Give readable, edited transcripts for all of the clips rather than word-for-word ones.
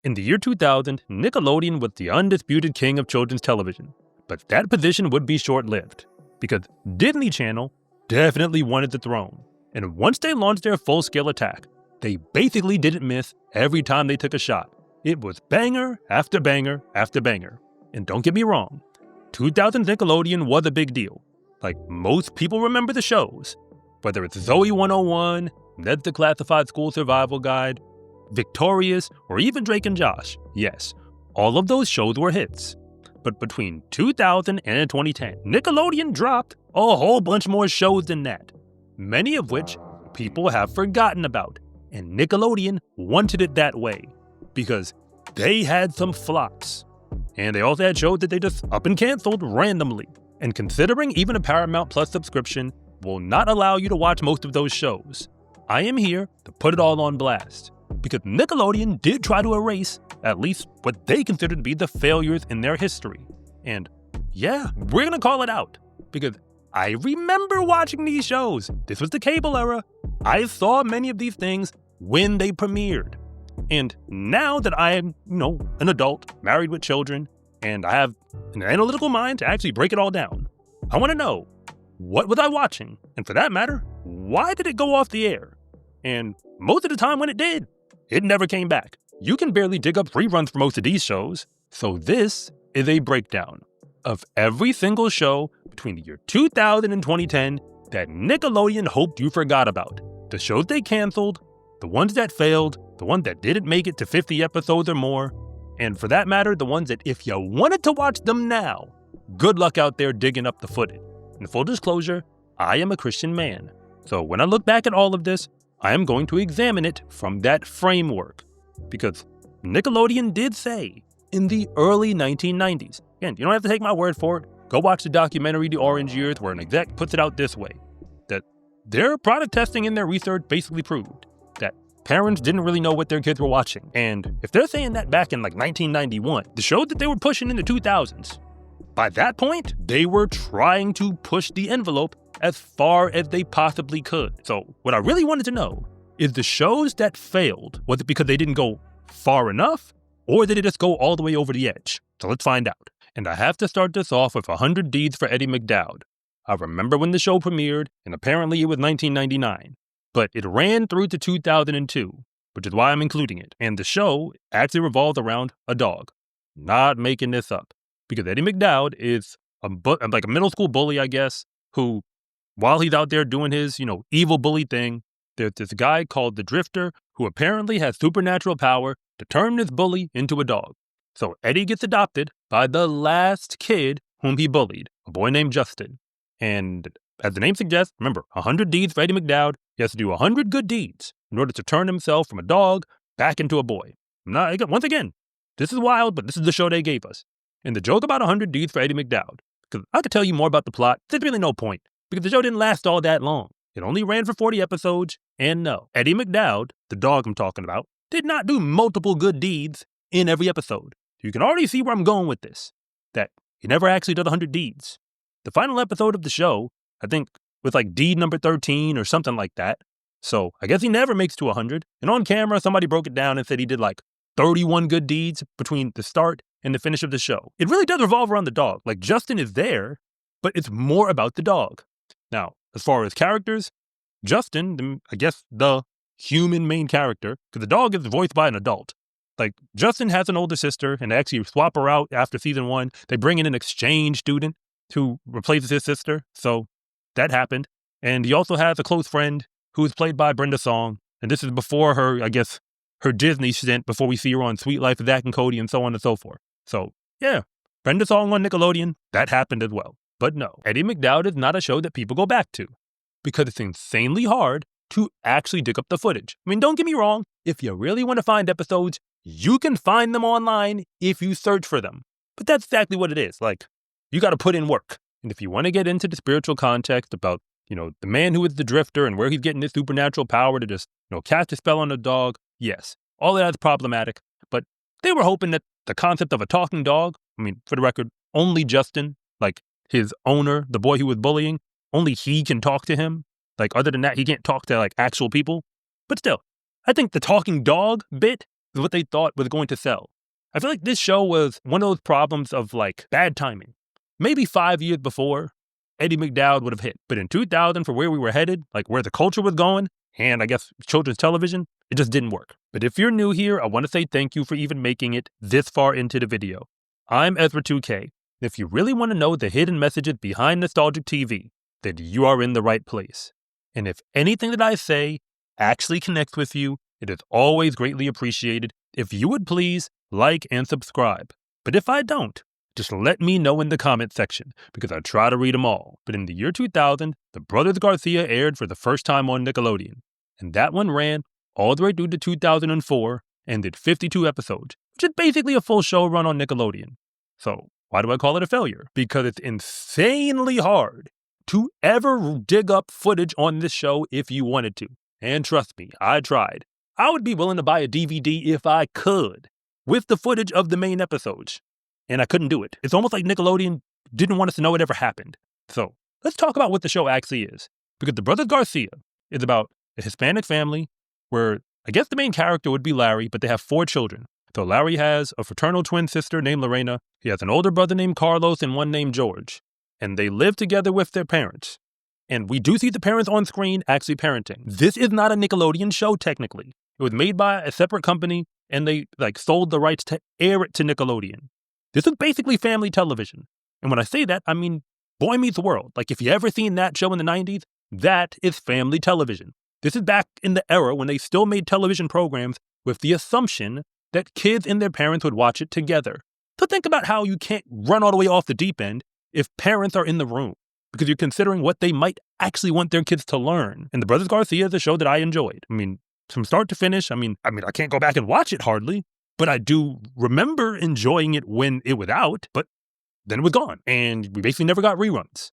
In the year 2000, Nickelodeon was the undisputed king of children's television, but that position would be short-lived, because Disney Channel definitely wanted the throne, and once they launched their full-scale attack, they basically didn't miss every time they took a shot. It was banger after banger after banger. And don't get me wrong, 2000's Nickelodeon was a big deal. Like, most people remember the shows, whether it's Zoe 101, Ned's Declassified School Survival Guide, Victorious, or even Drake and Josh. Yes, all of those shows were hits. But between 2000 and 2010, Nickelodeon dropped a whole bunch more shows than that, many of which people have forgotten about. And Nickelodeon wanted it that way, because they had some flops. And they also had shows that they just up and canceled randomly. And considering even a Paramount Plus subscription will not allow you to watch most of those shows, I am here to put it all on blast. Because Nickelodeon did try to erase at least what they considered to be the failures in their history. And yeah, we're gonna call it out. Because I remember watching these shows. This was the cable era. I saw many of these things when they premiered. And now that I am, an adult, married with children, and I have an analytical mind to actually break it all down, I want to know, what was I watching? And for that matter, why did it go off the air? And most of the time when it did, it never came back. You can barely dig up reruns for most of these shows. So this is a breakdown of every single show between the year 2000 and 2010 that Nickelodeon hoped you forgot about. The shows they canceled, the ones that failed, the ones that didn't make it to 50 episodes or more, and for that matter, the ones that if you wanted to watch them now, good luck out there digging up the footage. And full disclosure, I am a Christian man. So when I look back at all of this, I am going to examine it from that framework. Because Nickelodeon did say in the early 1990s, again, you don't have to take my word for it, go watch the documentary The Orange Years where an exec puts it out this way, that their product testing and their research basically proved that parents didn't really know what their kids were watching. And if they're saying that back in 1991, the show that they were pushing in the 2000s, by that point, they were trying to push the envelope as far as they possibly could. So what I really wanted to know is the shows that failed, was it because they didn't go far enough, or did it just go all the way over the edge? So let's find out. And I have to start this off with 100 Deeds for Eddie Mcdowd. I remember when the show premiered, and apparently it was 1999. But it ran through to 2002, which is why I'm including it. And the show actually revolves around a dog. Not making this up. Because Eddie Mcdowd is like a middle school bully, I guess, who, while he's out there doing his, evil bully thing, there's this guy called the Drifter who apparently has supernatural power to turn this bully into a dog. So Eddie gets adopted by the last kid whom he bullied, a boy named Justin. And as the name suggests, remember, 100 deeds for Eddie Mcdowd. He has to do 100 good deeds in order to turn himself from a dog back into a boy. Once again, this is wild, but this is the show they gave us. And the joke about 100 deeds for Eddie Mcdowd, because I could tell you more about the plot, there's really no point, because the show didn't last all that long. It only ran for 40 episodes, and no, Eddie Mcdowd, the dog I'm talking about, did not do multiple good deeds in every episode. You can already see where I'm going with this, that he never actually did 100 deeds. The final episode of the show, I think, was like deed number 13 or something like that. So I guess he never makes to 100. And on camera, somebody broke it down and said he did like 31 good deeds between the start and the finish of the show. It really does revolve around the dog. Like, Justin is there, but it's more about the dog. Now, as far as characters, Justin, I guess the human main character, because the dog is voiced by an adult. Like, Justin has an older sister, and they actually swap her out after season 1. They bring in an exchange student who replaces his sister, so that happened. And he also has a close friend who is played by Brenda Song, and this is before her, I guess, her Disney stint, before we see her on Sweet Life of Zack and Cody and so on and so forth. So, yeah, Brenda Song on Nickelodeon, that happened as well. But no, Eddie Mcdowd is not a show that people go back to, because it's insanely hard to actually dig up the footage. I mean, don't get me wrong, if you really want to find episodes, you can find them online if you search for them. But that's exactly what it is. Like, you got to put in work. And if you want to get into the spiritual context about, the man who is the Drifter and where he's getting this supernatural power to just, cast a spell on a dog, yes, all of that's problematic. But they were hoping that the concept of a talking dog, I mean, for the record, only Justin, like his owner, the boy who was bullying, only he can talk to him. Like, other than that, he can't talk to, like, actual people. But still, I think the talking dog bit is what they thought was going to sell. I feel like this show was one of those problems of like bad timing. Maybe 5 years before, Eddie Mcdowd would have hit. But in 2000, for where we were headed, like where the culture was going, and I guess children's television, it just didn't work. But if you're new here, I want to say thank you for even making it this far into the video. I'm Ezra2K. If you really want to know the hidden messages behind nostalgic TV, then you are in the right place. And if anything that I say actually connects with you, it is always greatly appreciated if you would please like and subscribe. But if I don't, just let me know in the comment section, because I try to read them all. But in the year 2000, the Brothers Garcia aired for the first time on Nickelodeon. And that one ran all the way through to 2004 and did 52 episodes, which is basically a full show run on Nickelodeon. So why do I call it a failure? Because it's insanely hard to ever dig up footage on this show if you wanted to. And trust me, I tried. I would be willing to buy a DVD if I could, with the footage of the main episodes. And I couldn't do it. It's almost like Nickelodeon didn't want us to know it ever happened. So let's talk about what the show actually is. Because the Brothers Garcia is about a Hispanic family where I guess the main character would be Larry, but they have 4 children. So Larry has a fraternal twin sister named Lorena. He has an older brother named Carlos and one named George. And they live together with their parents. And we do see the parents on screen actually parenting. This is not a Nickelodeon show, technically. It was made by a separate company, and they sold the rights to air it to Nickelodeon. This is basically family television. And when I say that, I mean Boy Meets World. Like, if you ever seen that show in the 90s, that is family television. This is back in the era when they still made television programs with the assumption that kids and their parents would watch it together. So think about how you can't run all the way off the deep end if parents are in the room, because you're considering what they might actually want their kids to learn. And The Brothers Garcia is a show that I enjoyed. I mean, from start to finish, I mean, I can't go back and watch it hardly, but I do remember enjoying it when it was out, but then it was gone. And we basically never got reruns.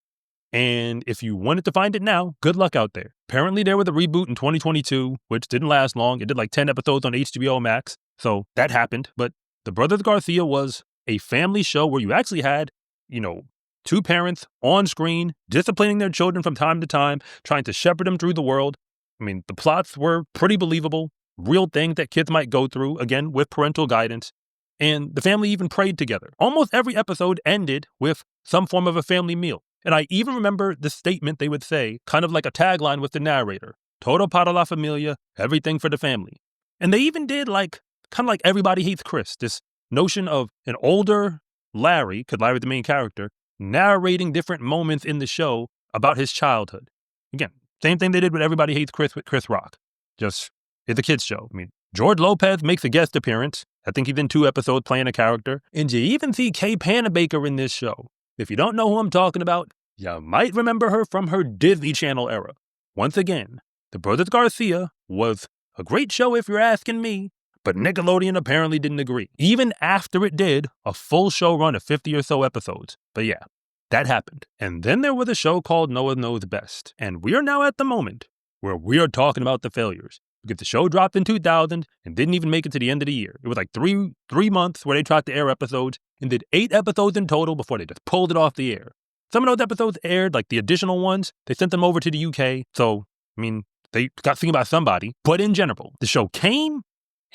And if you wanted to find it now, good luck out there. Apparently there was a reboot in 2022, which didn't last long. It did like 10 episodes on HBO Max. So that happened. But The Brothers Garcia was a family show where you actually had, 2 parents on screen, disciplining their children from time to time, trying to shepherd them through the world. I mean, the plots were pretty believable, real things that kids might go through, again, with parental guidance. And the family even prayed together. Almost every episode ended with some form of a family meal. And I even remember the statement they would say, kind of like a tagline with the narrator, "Todo para la familia, everything for the family." And they even did kind of like Everybody Hates Chris, this notion of an older Larry, because Larry's the main character, narrating different moments in the show about his childhood. Again, same thing they did with Everybody Hates Chris with Chris Rock. Just, it's a kid's show. I mean, George Lopez makes a guest appearance. I think he's in 2 episodes playing a character. And you even see Kay Panabaker in this show. If you don't know who I'm talking about, you might remember her from her Disney Channel era. Once again, The Brothers Garcia was a great show if you're asking me, but Nickelodeon apparently didn't agree, even after it did a full show run of 50 or so episodes. But yeah, that happened. And then there was a show called No One Knows Best. And we are now at the moment where we are talking about the failures. Because the show dropped in 2000 and didn't even make it to the end of the year. It was like three months where they tried to air episodes and did 8 episodes in total before they just pulled it off the air. Some of those episodes aired, like the additional ones, they sent them over to the UK. So, I mean, they got seen by somebody. But in general, the show came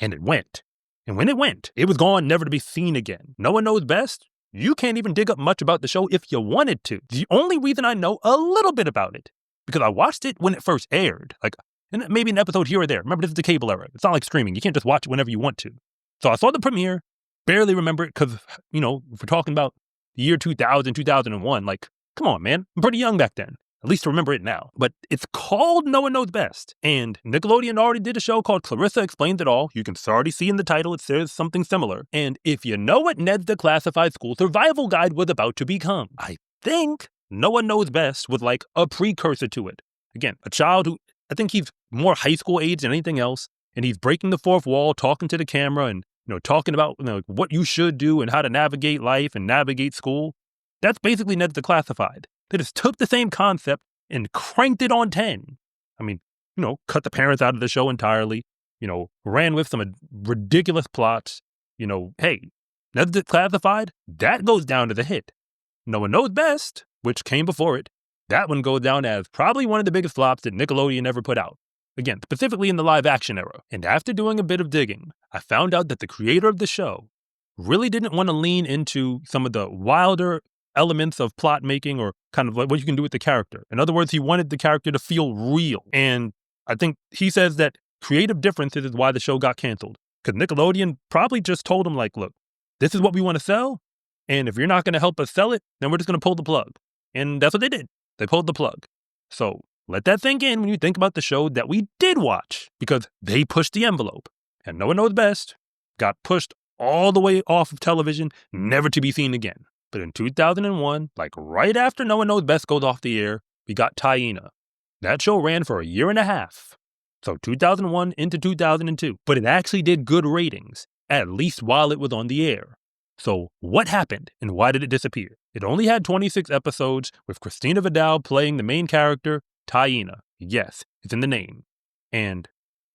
and it went. And when it went, it was gone, never to be seen again. No One Knows Best? You can't even dig up much about the show if you wanted to. The only reason I know a little bit about it, because I watched it when it first aired. And maybe an episode here or there. Remember, this is the cable era. It's not like streaming. You can't just watch it whenever you want to. So I saw the premiere, barely remember it because, if we're talking about the year 2000, 2001, come on, man. I'm pretty young back then. At least to remember it now. But it's called No One Knows Best. And Nickelodeon already did a show called Clarissa Explains It All. You can already see in the title it says something similar. And if you know what Ned's Declassified School Survival Guide was about to become, I think No One Knows Best was like a precursor to it. Again, a child who, I think he's more high school age than anything else. And he's breaking the fourth wall, talking to the camera and, talking about what you should do and how to navigate life and navigate school. That's basically Ned's Declassified. They just took the same concept and cranked it on 10. I mean, cut the parents out of the show entirely, ran with some ridiculous plots. Hey, Ned's Declassified, that goes down to the hit. No One Knows Best, which came before it, that one goes down as probably one of the biggest flops that Nickelodeon ever put out. Again, specifically in the live action era. And after doing a bit of digging, I found out that the creator of the show really didn't want to lean into some of the wilder elements of plot making or kind of like what you can do with the character. In other words, he wanted the character to feel real. And I think he says that creative differences is why the show got canceled. Because Nickelodeon probably just told him, like, look, this is what we want to sell. And if you're not going to help us sell it, then we're just going to pull the plug. And that's what they did. They pulled the plug. So let that sink in when you think about the show that we did watch, because they pushed the envelope. And No One Knows Best got pushed all the way off of television, never to be seen again. But in 2001, like right after No One Knows Best goes off the air, we got Taina. That show ran for a year and a half. So 2001 into 2002. But it actually did good ratings, at least while it was on the air. So what happened and why did it disappear? It only had 26 episodes with Christina Vidal playing the main character, Taina. Yes, it's in the name. And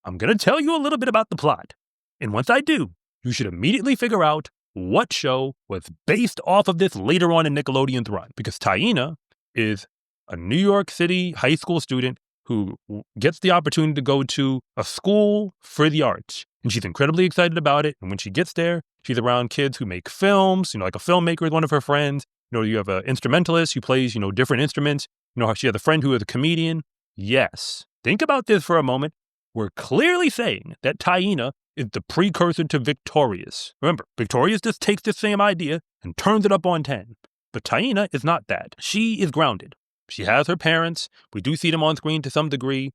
I'm going to tell you a little bit about the plot. And once I do, you should immediately figure out what show was based off of this later on in Nickelodeon's run. Because Taina is a New York City high school student who gets the opportunity to go to a school for the arts. And she's incredibly excited about it. And when she gets there, she's around kids who make films. Like a filmmaker is one of her friends. You have an instrumentalist who plays, different instruments. She has a friend who is a comedian. Yes. Think about this for a moment. We're clearly saying that Taina is the precursor to Victorious. Remember, Victorious just takes the same idea and turns it up on 10. But Taina is not that. She is grounded. She has her parents. We do see them on screen to some degree.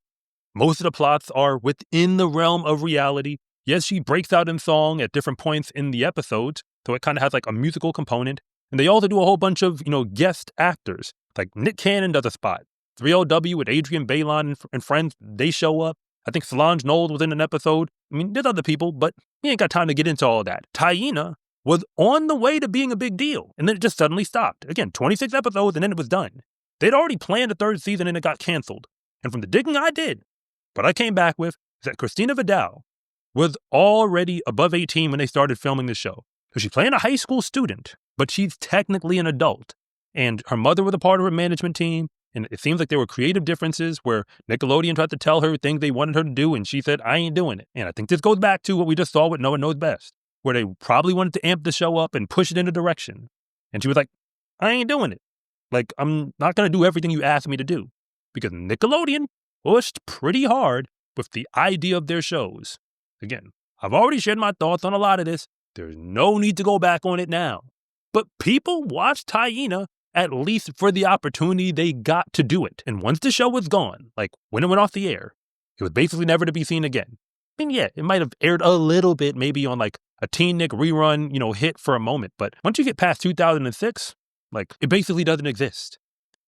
Most of the plots are within the realm of reality. Yes, she breaks out in song at different points in the episodes, so it kind of has like a musical component. And they also do a whole bunch of, guest actors. Like Nick Cannon does a spot. 3LW with Adrian Bailon and friends, they show up. I think Solange Knowles was in an episode. There's other people, but we ain't got time to get into all that. Taina was on the way to being a big deal, and then it just suddenly stopped. Again, 26 episodes, and then it was done. They'd already planned a third season, and it got canceled. And from the digging I did, what I came back with is that Christina Vidal was already above 18 when they started filming the show. So she's playing a high school student, but she's technically an adult. And her mother was a part of her management team. And it seems like there were creative differences where Nickelodeon tried to tell her things they wanted her to do, and she said, I ain't doing it. And I think this goes back to what we just saw with No One Knows Best, where they probably wanted to amp the show up and push it in a direction. And she was like, I ain't doing it. Like, I'm not going to do everything you asked me to do. Because Nickelodeon pushed pretty hard with the idea of their shows. Again, I've already shared my thoughts on a lot of this. There's no need to go back on it now. But people watched Taina at least for the opportunity they got to do it. And once the show was gone, like when it went off the air, it was basically never to be seen again. Yeah, it might have aired a little bit, maybe on like a Teen Nick rerun, hit for a moment. But once you get past 2006, like it basically doesn't exist.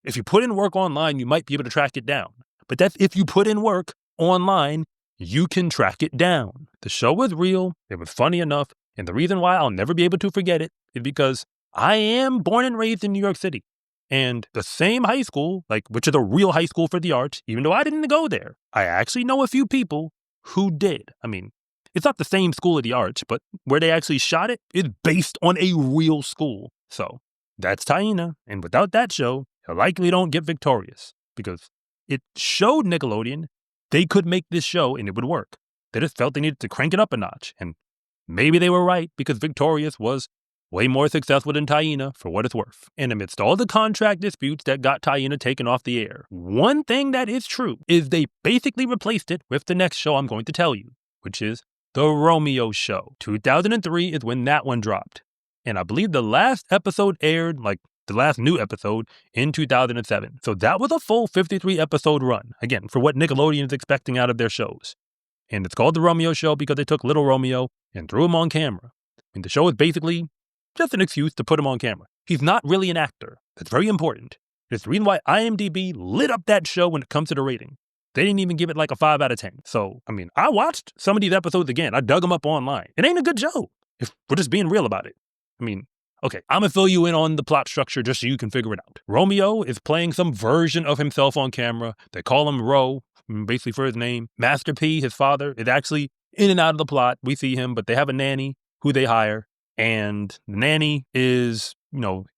If you put in work online, you might be able to track it down. But that's if you put in work online, you can track it down. The show was real. It was funny enough. And the reason why I'll never be able to forget it is because I am born and raised in New York City. And the same high school, which is a real high school for the arts, even though I didn't go there, I actually know a few people who did. It's not the same school of the arts, but where they actually shot it is based on a real school. So that's Taina. And without that show, you likely don't get Victorious, because it showed Nickelodeon they could make this show and it would work. They just felt they needed to crank it up a notch. And maybe they were right, because Victorious was way more successful than Taina, for what it's worth. And amidst all the contract disputes that got Taina taken off the air, one thing that is true is they basically replaced it with the next show I'm going to tell you, which is The Romeo Show. 2003 is when that one dropped. And I believe the last episode aired, the last new episode, in 2007. So that was a full 53 episode run, again, for what Nickelodeon is expecting out of their shows. And it's called The Romeo Show because they took little Romeo and threw him on camera. The show is basically just an excuse to put him on camera. He's not really an actor. That's very important. It's the reason why IMDb lit up that show when it comes to the rating. They didn't even give it a 5 out of 10. So, I watched some of these episodes again. I dug them up online. It ain't a good show, if we're just being real about it. Okay, I'm going to fill you in on the plot structure just so you can figure it out. Romeo is playing some version of himself on camera. They call him Ro, basically for his name. Master P, his father, is actually in and out of the plot. We see him, but they have a nanny who they hire. And the nanny is,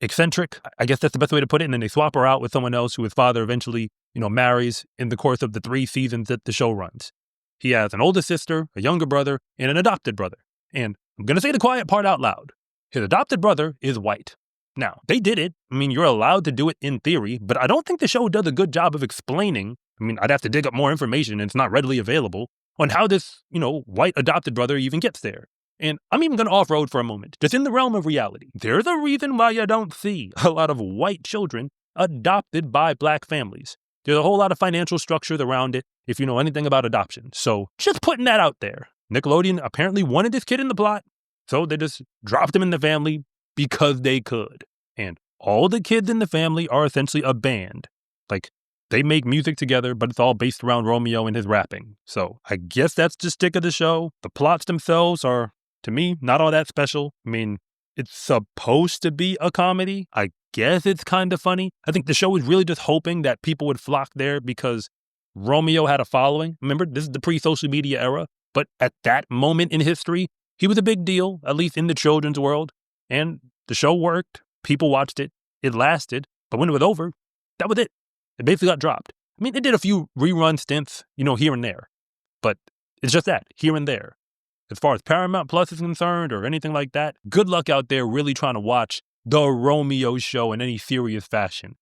eccentric. I guess that's the best way to put it. And then they swap her out with someone else who his father eventually, marries in the course of the 3 seasons that the show runs. He has an older sister, a younger brother, and an adopted brother. And I'm going to say the quiet part out loud. His adopted brother is white. Now, they did it. I mean, you're allowed to do it in theory, but I don't think the show does a good job of explaining. I mean, I'd have to dig up more information, and it's not readily available, on how this, white adopted brother even gets there. And I'm even going to off-road for a moment. Just in the realm of reality, there's a reason why you don't see a lot of white children adopted by black families. There's a whole lot of financial structures around it, if you know anything about adoption. So just putting that out there. Nickelodeon apparently wanted this kid in the plot, so they just dropped him in the family because they could. And all the kids in the family are essentially a band. Like, they make music together, but it's all based around Romeo and his rapping. So I guess that's the stick of the show. The plots themselves are, to me, not all that special. I mean, it's supposed to be a comedy. I guess it's kind of funny. I think the show was really just hoping that people would flock there because Romeo had a following. Remember, this is the pre-social media era. But at that moment in history, he was a big deal, at least in the children's world. And the show worked. People watched it. It lasted. But when it was over, that was it. It basically got dropped. I mean, it did a few rerun stints, here and there. But it's just that, here and there. As far as Paramount Plus is concerned or anything like that, good luck out there really trying to watch the Romeo Show in any serious fashion.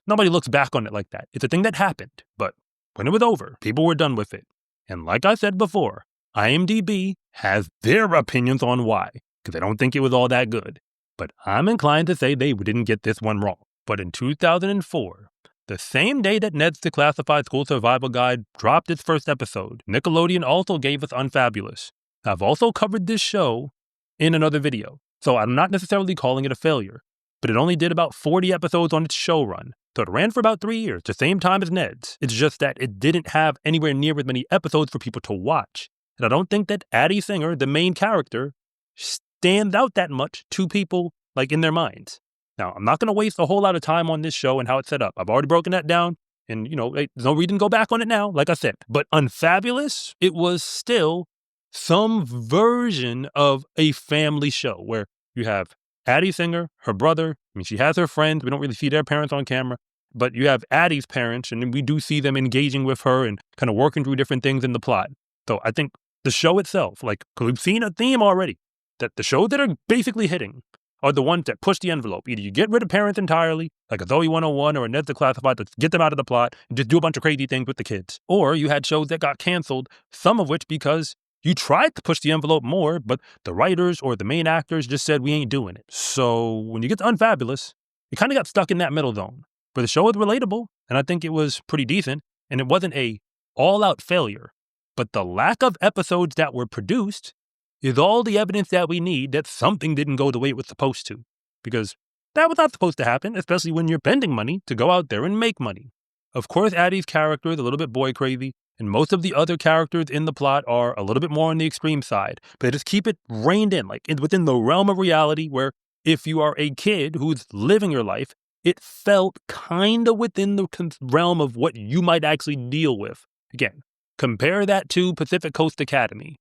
Nobody looks back on it like that. It's a thing that happened. But when it was over, people were done with it. And like I said before, IMDb has their opinions on why, because they don't think it was all that good. But I'm inclined to say they didn't get this one wrong. But in 2004, the same day that Ned's Declassified School Survival Guide dropped its first episode, Nickelodeon also gave us Unfabulous. I've also covered this show in another video, so I'm not necessarily calling it a failure, but it only did about 40 episodes on its show run, so it ran for about 3 years, the same time as Ned's. It's just that it didn't have anywhere near as many episodes for people to watch, and I don't think that Addie Singer, the main character, stands out that much to people, in their minds. Now, I'm not going to waste a whole lot of time on this show and how it's set up. I've already broken that down, and, there's no reason to go back on it now, like I said. But Unfabulous, it was still some version of a family show where you have Addie Singer, her brother. I mean, she has her friends. We don't really see their parents on camera. But you have Addie's parents, and we do see them engaging with her and kind of working through different things in the plot. So I think the show itself, because we've seen a theme already, that the shows that are basically hitting are the ones that push the envelope. Either you get rid of parents entirely, like a Zoe 101 or a Ned's Declassified, to get them out of the plot and just do a bunch of crazy things with the kids. Or you had shows that got canceled, some of which because you tried to push the envelope more, but the writers or the main actors just said, we ain't doing it. So when you get to Unfabulous, you kind of got stuck in that middle zone. But the show was relatable, and I think it was pretty decent, and it wasn't a all-out failure. But the lack of episodes that were produced is all the evidence that we need that something didn't go the way it was supposed to. Because that was not supposed to happen, especially when you're spending money to go out there and make money. Of course, Addie's character is a little bit boy crazy, and most of the other characters in the plot are a little bit more on the extreme side. But they just keep it reined in, within the realm of reality where if you are a kid who's living your life, it felt kind of within the realm of what you might actually deal with. Again, compare that to Pacific Coast Academy.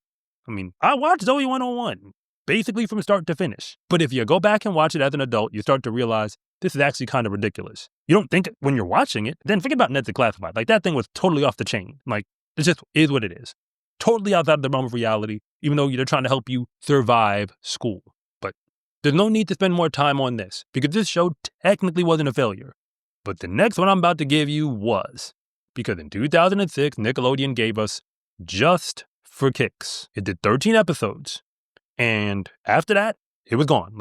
I mean, I watched Zoe 101, basically from start to finish. But if you go back and watch it as an adult, you start to realize this is actually kind of ridiculous. You don't think it when you're watching it, then forget about Ned's Declassified. That thing was totally off the chain. It just is what it is. Totally outside of the realm of reality, even though they're trying to help you survive school. But there's no need to spend more time on this, because this show technically wasn't a failure. But the next one I'm about to give you was. Because in 2006, Nickelodeon gave us Just for Kicks. It did 13 episodes. And after that, it was gone.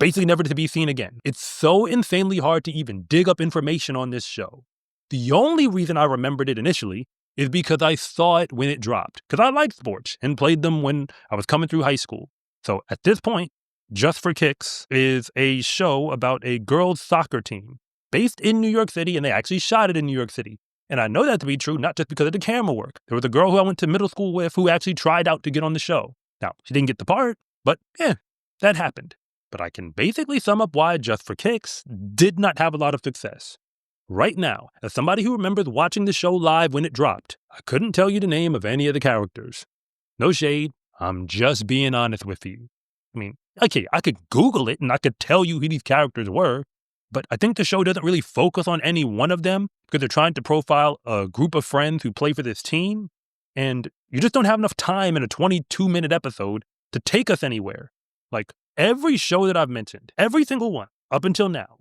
Basically never to be seen again. It's so insanely hard to even dig up information on this show. The only reason I remembered it initially is because I saw it when it dropped. Because I liked sports and played them when I was coming through high school. So at this point, Just for Kicks is a show about a girls' soccer team based in New York City, and they actually shot it in New York City. And I know that to be true, not just because of the camera work. There was a girl who I went to middle school with who actually tried out to get on the show. Now, she didn't get the part, but that happened. But I can basically sum up why Just for Kicks did not have a lot of success. Right now, as somebody who remembers watching the show live when it dropped, I couldn't tell you the name of any of the characters. No shade, I'm just being honest with you. I mean, okay, I could Google it and I could tell you who these characters were, But I think the show doesn't really focus on any one of them because they're trying to profile a group of friends who play for this team. And you just don't have enough time in a 22-minute episode to take us anywhere. Like, every show that I've mentioned, every single one up until now,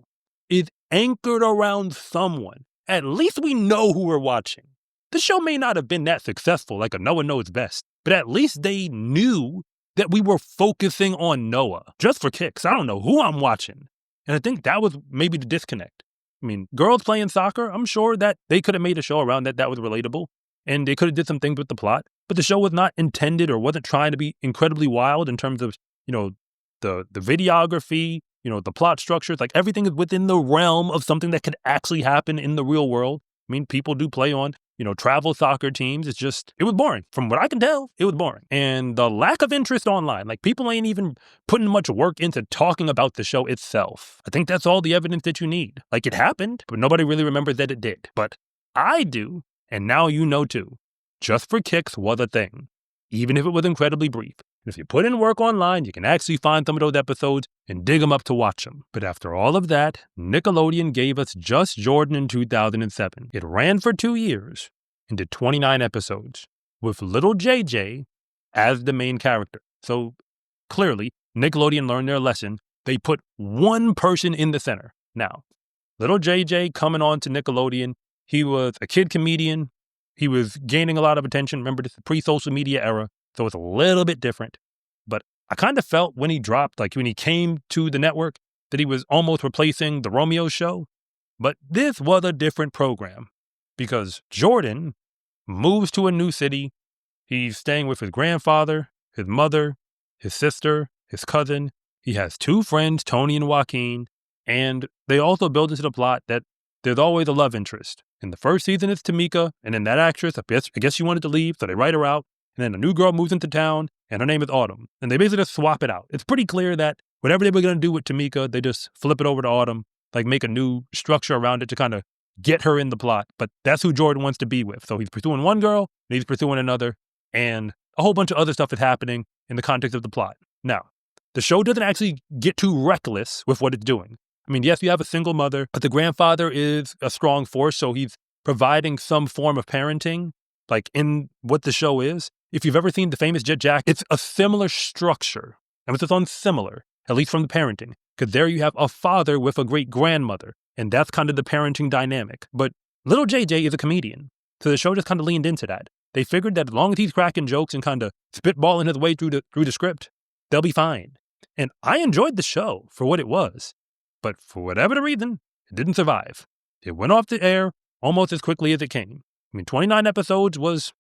is anchored around someone. At least we know who we're watching. The show may not have been that successful, like a Noah Knows Best, but at least they knew that we were focusing on Noah. Just for kicks, I don't know who I'm watching. And I think that was maybe the disconnect. I mean, girls playing soccer, I'm sure that they could have made a show around that was relatable. And they could have did some things with the plot. But the show was not intended or wasn't trying to be incredibly wild in terms of, the videography, the plot structures. Like, everything is within the realm of something that could actually happen in the real world. I mean, people do play on, travel soccer teams. It was boring. From what I can tell, it was boring. And the lack of interest online, like, people ain't even putting much work into talking about the show itself. I think that's all the evidence that you need. Like, it happened, but nobody really remembers that it did. But I do, and now you know too. Just for Kicks was a thing, even if it was incredibly brief. And if you put in work online, you can actually find some of those episodes and dig them up to watch them. But after all of that, Nickelodeon gave us Just Jordan in 2007. It ran for 2 years and did 29 episodes, with little JJ as the main character. So clearly, Nickelodeon learned their lesson. They put one person in the center. Now, little JJ coming on to Nickelodeon, he was a kid comedian. He was gaining a lot of attention. Remember, this is the pre-social media era, so it's a little bit different. But I kind of felt when he dropped, like when he came to the network, that he was almost replacing the Romeo Show. But this was a different program because Jordan moves to a new city. He's staying with his grandfather, his mother, his sister, his cousin. He has 2 friends, Tony and Joaquin, and they also build into the plot that there's always a love interest. In the first season, it's Tamika, and then that actress, I guess she wanted to leave, so they write her out. And then a new girl moves into town, and her name is Autumn. And they basically just swap it out. It's pretty clear that whatever they were going to do with Tamika, they just flip it over to Autumn, like make a new structure around it to kind of get her in the plot. But that's who Jordan wants to be with. So he's pursuing one girl, and he's pursuing another, and a whole bunch of other stuff is happening in the context of the plot. Now, the show doesn't actually get too reckless with what it's doing. I mean, yes, you have a single mother, but the grandfather is a strong force, so he's providing some form of parenting, like in what the show is. If you've ever seen The Famous Jet Jack, it's a similar structure. Emphasis on similar, at least from the parenting, because there you have a father with a great-grandmother, and that's kind of the parenting dynamic. But little JJ is a comedian, so the show just kind of leaned into that. They figured that as long as he's cracking jokes and kind of spitballing his way through the script, they'll be fine. And I enjoyed the show for what it was. But for whatever the reason, it didn't survive. It went off the air almost as quickly as it came. I mean, 29 episodes was,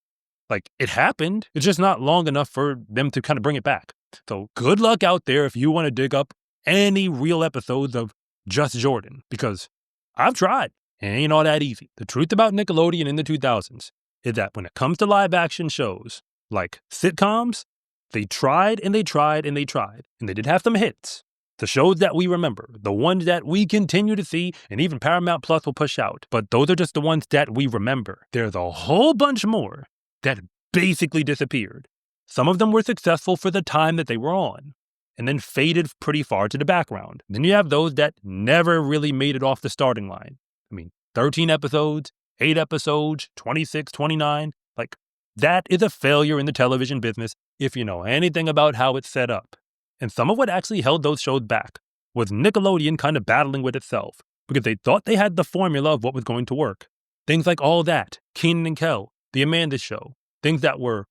like, it happened. It's just not long enough for them to kind of bring it back. So good luck out there if you want to dig up any real episodes of Just Jordan, because I've tried. It ain't all that easy. The truth about Nickelodeon in the 2000s is that when it comes to live action shows, like sitcoms, they tried and they tried and they tried. And they did have some hits. The shows that we remember, the ones that we continue to see, and even Paramount Plus will push out. But those are just the ones that we remember. There's a whole bunch more that basically disappeared. Some of them were successful for the time that they were on, and then faded pretty far to the background. Then you have those that never really made it off the starting line. I mean, 13 episodes, 8 episodes, 26, 29. Like, that is a failure in the television business if you know anything about how it's set up. And some of what actually held those shows back was Nickelodeon kind of battling with itself because they thought they had the formula of what was going to work. Things like All That, Kenan and Kel, The Amanda Show, things that were,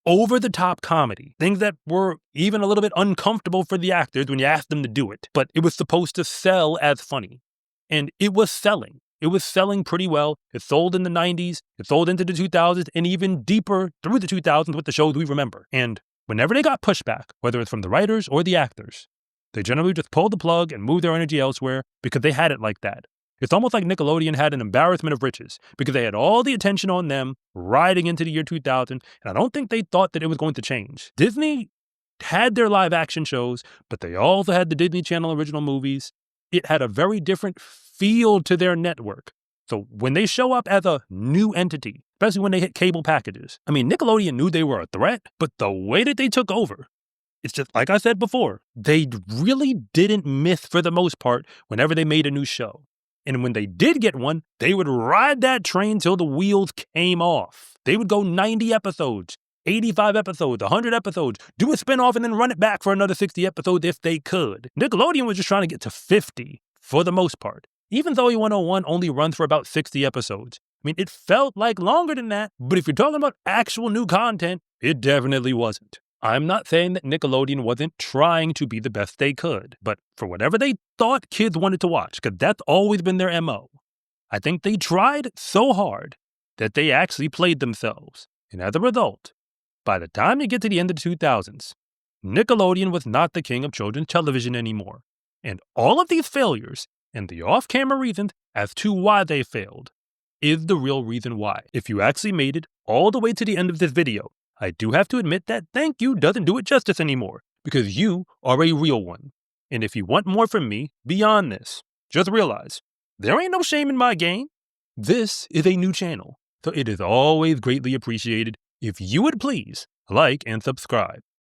over-the-top comedy, things that were even a little bit uncomfortable for the actors when you asked them to do it, but it was supposed to sell as funny. And it was selling. It was selling pretty well. It sold in the 90s, it sold into the 2000s, and even deeper through the 2000s with the shows we remember. And whenever they got pushback, whether it's from the writers or the actors, they generally just pulled the plug and moved their energy elsewhere because they had it like that. It's almost like Nickelodeon had an embarrassment of riches because they had all the attention on them riding into the year 2000, and I don't think they thought that it was going to change. Disney had their live action shows, but they also had the Disney Channel original movies. It had a very different feel to their network. So when they show up as a new entity, especially when they hit cable packages, I mean, Nickelodeon knew they were a threat, but the way that they took over, It's just, like I said before, they really didn't miss for the most part whenever they made a new show. And when they did get one, they would ride that train till the wheels came off. They would go 90 episodes, 85 episodes, 100 episodes, do a spinoff and then run it back for another 60 episodes if they could. Nickelodeon was just trying to get to 50 for the most part. Even though E101 only runs for about 60 episodes. I mean, it felt like longer than that, but if you're talking about actual new content, it definitely wasn't. I'm not saying that Nickelodeon wasn't trying to be the best they could, but for whatever they thought kids wanted to watch, because that's always been their MO, I think they tried so hard that they actually played themselves. And as a result, by the time you get to the end of the 2000s, Nickelodeon was not the king of children's television anymore. And all of these failures and the off-camera reasons as to why they failed is the real reason why. If you actually made it all the way to the end of this video, I do have to admit that thank you doesn't do it justice anymore, because you are a real one. And if you want more from me beyond this, just realize there ain't no shame in my game. This is a new channel, so it is always greatly appreciated if you would please like and subscribe.